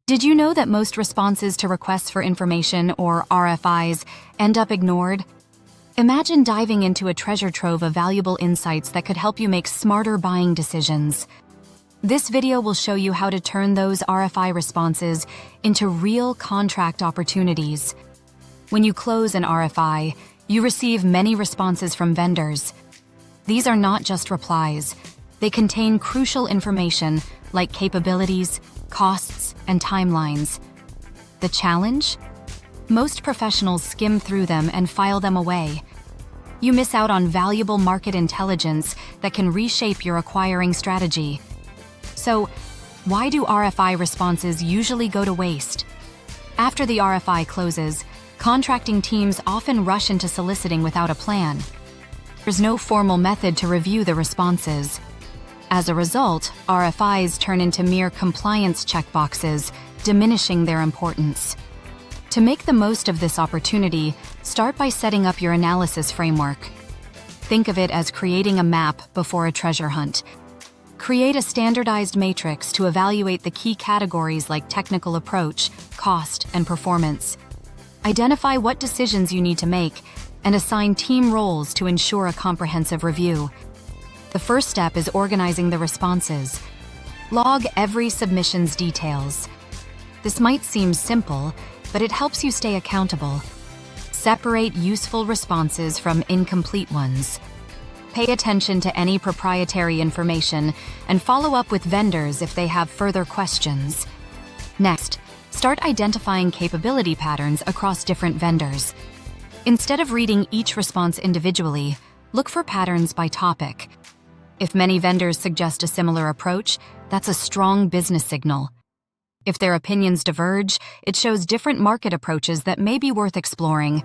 Did you know that most responses to requests for information, or RFIs, end up ignored? Imagine diving into a treasure trove of valuable insights that could help you make smarter buying decisions. This video will show you how to turn those RFI responses into real contract opportunities. When you close an RFI, you receive many responses from vendors. These are not just replies. They contain crucial information like capabilities, costs, and timelines. The challenge? Most professionals skim through them and file them away. You miss out on valuable market intelligence that can reshape your acquiring strategy. So, why do RFI responses usually go to waste? After the RFI closes, contracting teams often rush into soliciting without a plan. There's no formal method to review the responses. As a result, RFIs turn into mere compliance checkboxes, diminishing their importance. To make the most of this opportunity, start by setting up your analysis framework. Think of it as creating a map before a treasure hunt. Create a standardized matrix to evaluate the key categories like technical approach, cost, and performance. Identify what decisions you need to make and assign team roles to ensure a comprehensive review. The first step is organizing the responses. Log every submission's details. This might seem simple, but it helps you stay accountable. Separate useful responses from incomplete ones. Pay attention to any proprietary information and follow up with vendors if they have further questions. Next, start identifying capability patterns across different vendors. Instead of reading each response individually, look for patterns by topic. If many vendors suggest a similar approach, that's a strong business signal. If their opinions diverge, it shows different market approaches that may be worth exploring.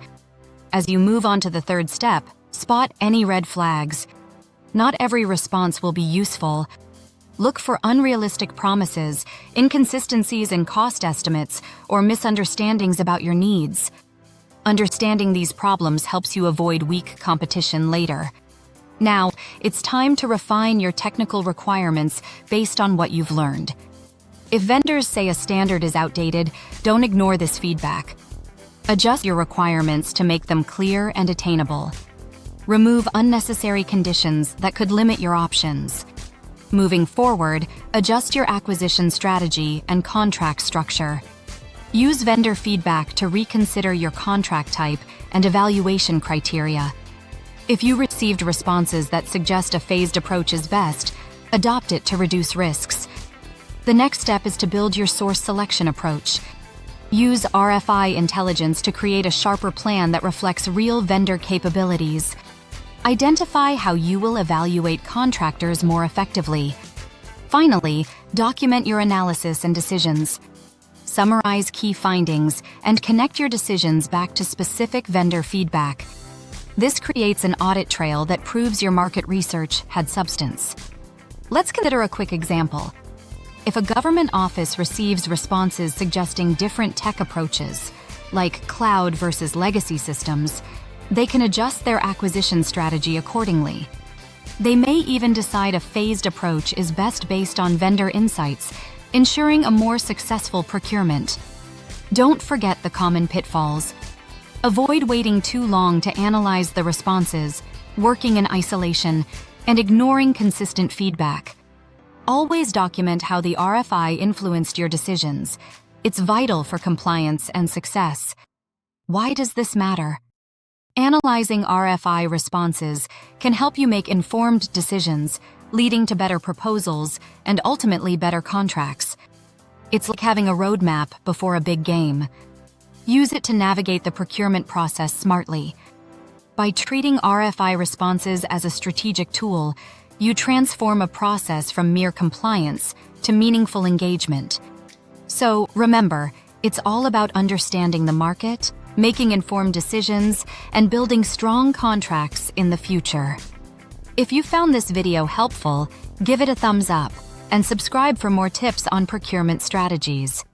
As you move on to the third step, spot any red flags. Not every response will be useful. Look for unrealistic promises, inconsistencies in cost estimates, or misunderstandings about your needs. Understanding these problems helps you avoid weak competition later. Now, it's time to refine your technical requirements based on what you've learned. If vendors say a standard is outdated, don't ignore this feedback. Adjust your requirements to make them clear and attainable. Remove unnecessary conditions that could limit your options. Moving forward, adjust your acquisition strategy and contract structure. Use vendor feedback to reconsider your contract type and evaluation criteria. If you received responses that suggest a phased approach is best, adopt it to reduce risks. The next step is to build your source selection approach. Use RFI intelligence to create a sharper plan that reflects real vendor capabilities. Identify how you will evaluate contractors more effectively. Finally, document your analysis and decisions. Summarize key findings and connect your decisions back to specific vendor feedback. This creates an audit trail that proves your market research had substance. Let's consider a quick example. If a government office receives responses suggesting different tech approaches, like cloud versus legacy systems, they can adjust their acquisition strategy accordingly. They may even decide a phased approach is best based on vendor insights, ensuring a more successful procurement. Don't forget the common pitfalls. Avoid waiting too long to analyze the responses, working in isolation, and ignoring consistent feedback. Always document how the RFI influenced your decisions. It's vital for compliance and success. Why does this matter? Analyzing RFI responses can help you make informed decisions, leading to better proposals and ultimately better contracts. It's like having a roadmap before a big game. Use it to navigate the procurement process smartly. By treating RFI responses as a strategic tool, you transform a process from mere compliance to meaningful engagement. So remember, it's all about understanding the market, making informed decisions, and building strong contracts in the future. If you found this video helpful, give it a thumbs up and subscribe for more tips on procurement strategies.